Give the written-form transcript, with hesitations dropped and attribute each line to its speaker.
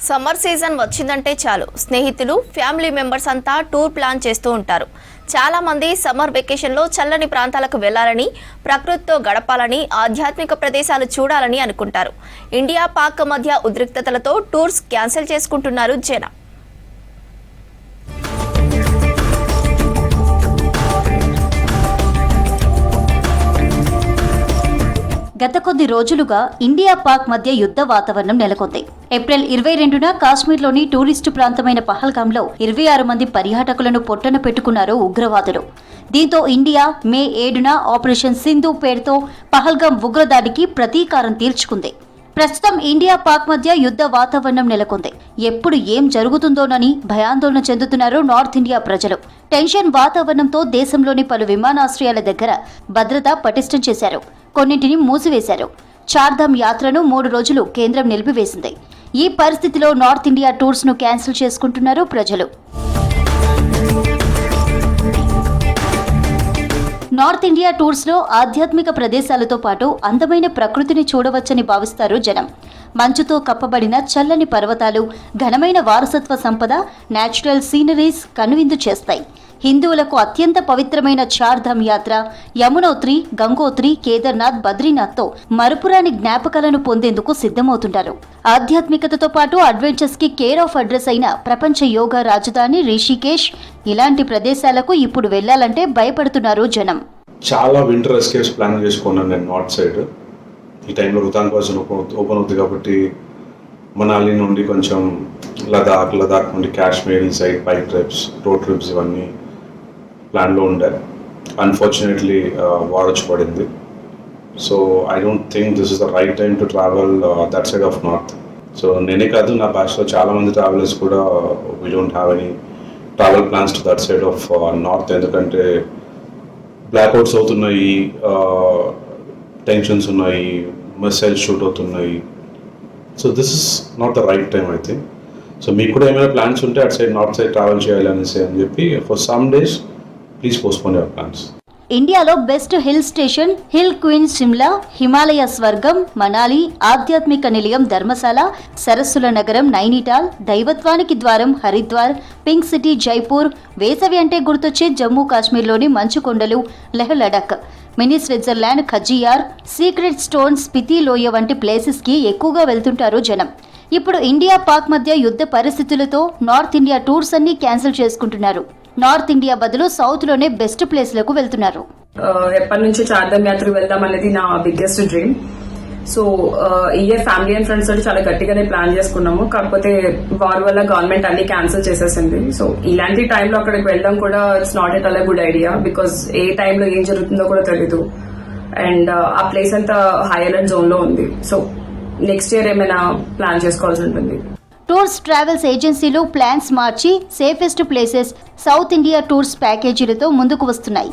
Speaker 1: Summer season వచ్చిందంటే చాలు స్నేహితులు ఫ్యామిలీ మెంబర్స్ అంతా టూర్ ప్లాన్ చేస్తూ ఉంటారు. చాలా మంది సమ్మర్ వెకేషన్లో చల్లని ప్రాంతాలకు వెళ్లాలని, ప్రకృతితో గడపాలని, ఆధ్యాత్మిక ప్రదేశాలు చూడాలని అనుకుంటారు. ఇండియా పాక్ మధ్య ఉద్రిక్తతలతో టూర్స్ క్యాన్సిల్ చేసుకుంటున్నారు జనం.
Speaker 2: గత కొద్ది రోజులుగా ఇండియా పాక్ మధ్య యుద్ధ వాతావరణం నెలకొంది. ఏప్రిల్ 22న కాశ్మీర్లోని టూరిస్టు ప్రాంతమైన పహల్గాంలో 26 మంది పర్యాటకులను పొట్టన పెట్టుకున్నారు ఉగ్రవాదులు. దీంతో ఇండియా మే 7న ఆపరేషన్ సింధు పేరుతో పహల్గాం ఉగ్రదాడికి ప్రతీకారం తీర్చుకుంది. ప్రస్తుతం ఇండియా పాక్ మధ్య యుద్ధ వాతావరణం నెలకొంది. ఎప్పుడు ఏం జరుగుతుందోనని భయాందోళన చెందుతున్నారు నార్త్ ఇండియా ప్రజలు. టెన్షన్ వాతావరణంతో దేశంలోని పలు విమానాశ్రయాల దగ్గర భద్రత పటిష్టం చేశారు. కొన్నింటిని మూసివేశారు. చార్ధామ్ యాత్రను 3 రోజులు కేంద్రం నిలిపివేసింది. ఈ పరిస్థితిలో నార్త్ ఇండియా టూర్స్ ను క్యాన్సిల్ చేసుకుంటున్నారు ప్రజలు. నార్త్ ఇండియా టూర్స్ లో ఆధ్యాత్మిక ప్రదేశాలతో పాటు అందమైన ప్రకృతిని చూడవచ్చని భావిస్తారు జనం. మంచుతో కప్పబడిన చల్లని పర్వతాలు, ఘనమైన వారసత్వ సంపద, నేచురల్ సీనరీస్ కనువిందు చేస్తాయి. హిందువులకు అత్యంత పవిత్రమైన చార్ధామ్ యాత్ర యమునోత్రి, గంగోత్రి, కేదార్నాథ్, బద్రీనాథ్తో మరుపురాని జ్ఞాపకాలను పొందేందుకు సిద్ధమవుతుంటారు. ఆధ్యాత్మికతతో పాటు అడ్వెంచర్స్ కి కేర్ ఆఫ్ అడ్రస్ అయిన ప్రపంచ యోగా రాజధాని రిషికేశ్ ఇలాంటి ప్రదేశాలకు ఇప్పుడు వెళ్లాలంటే భయపడుతున్నారు జనం.
Speaker 3: చాలా వింటర్ ఎస్కేప్స్ ప్లాన్ చేసుకున్నాను నేను నార్త్ సైడ్. ఈ టైంలో రుతాంగ్ పాస్ ఓపెన్ అవుతుంది కాబట్టి మనాలి నుండి కొంచెం లదాఖ్ నుండి కాశ్మీర్ ఈ side bike trips, road trips ఇవన్నీ ప్లాన్లో ఉండే. అన్ఫార్చునేట్లీ వార్ వచ్చి పడింది. So I don't think this is the right time to travel that side of north. So నేనే కాదు, నా బ్యాచ్లో చాలామంది ట్రావెలర్స్ కూడా we don't have any travel plans to that side of north. ఎందుకంటే బ్లాక్అవుట్స్ అవుతున్నాయి, టెన్షన్స్ ఉన్నాయి, మిసైల్స్ షూట్ అవుతున్నాయి. So this is not the right time I think. So మీకు కూడా ఏమైనా ప్లాన్స్ ఉంటే అటు సైడ్ నార్త్ సైడ్ ట్రావెల్ చేయాలి అనేసి అని చెప్పి for some days please postpone your plans.
Speaker 2: ఇండియాలో best hill station hill queen Shimla, Himalaya స్వర్గం మనాలి, ఆధ్యాత్మిక నిలయం ధర్మశాల, సరస్సుల నగరం నైనిటాల్, దైవత్వానికి ద్వారం హరిద్వార్, పింక్ సిటీ జైపూర్, వేసవి అంటే గుర్తొచ్చే జమ్మూ కాశ్మీర్లోని మంచు కొండలు Leh Ladakh, mini Switzerland Khajjiar, secret stone, Spiti లోయ వంటి ప్లేసెస్ కి ఎక్కువగా వెళ్తుంటారు జనం. ఇప్పుడు ఇండియా పాక్ మధ్య యుద్ధ పరిస్థితులతో నార్త్ ఇండియా టూర్స్ అన్ని క్యాన్సిల్ చేసుకుంటున్నారు. నార్త్ ఇండియా బదులు సౌత్ లోనే బెస్ట్ ప్లేస్లకు వెళ్తున్నారు.
Speaker 4: ఎప్పటి నుంచి చార్ధామ్ యాత్ర వెళ్దాం అనేది నా బిగ్గెస్ట్ డ్రీమ్. సో ఈ ఇయర్ ఫ్యామిలీ అండ్ ఫ్రెండ్స్ తోటి చాలా గట్టిగానే ప్లాన్ చేసుకున్నాము. కాకపోతే వార్ వల్ల గవర్నమెంట్ అన్ని క్యాన్సిల్ చేసేసింది. సో ఇలాంటి టైంలో అక్కడికి వెళ్ళడం కూడా it's not at all good idea. Because ఏ టైంలో ఏం జరుగుతుందో కూడా తెలీదు. అండ్ ఆ ప్లేస్ అంతా హై అలర్ట్ జోన్ లో ఉంది. సో నెక్స్ట్ ఇయర్ ఏమైనా ప్లాన్ చేసుకోవాల్సి ఉంటుంది.
Speaker 2: టూర్స్ ట్రావెల్స్ ఏజెన్సీలు ప్లాన్స్ మార్చి safest places South India tours ప్యాకేజీలతో ముందుకు వస్తున్నాయి.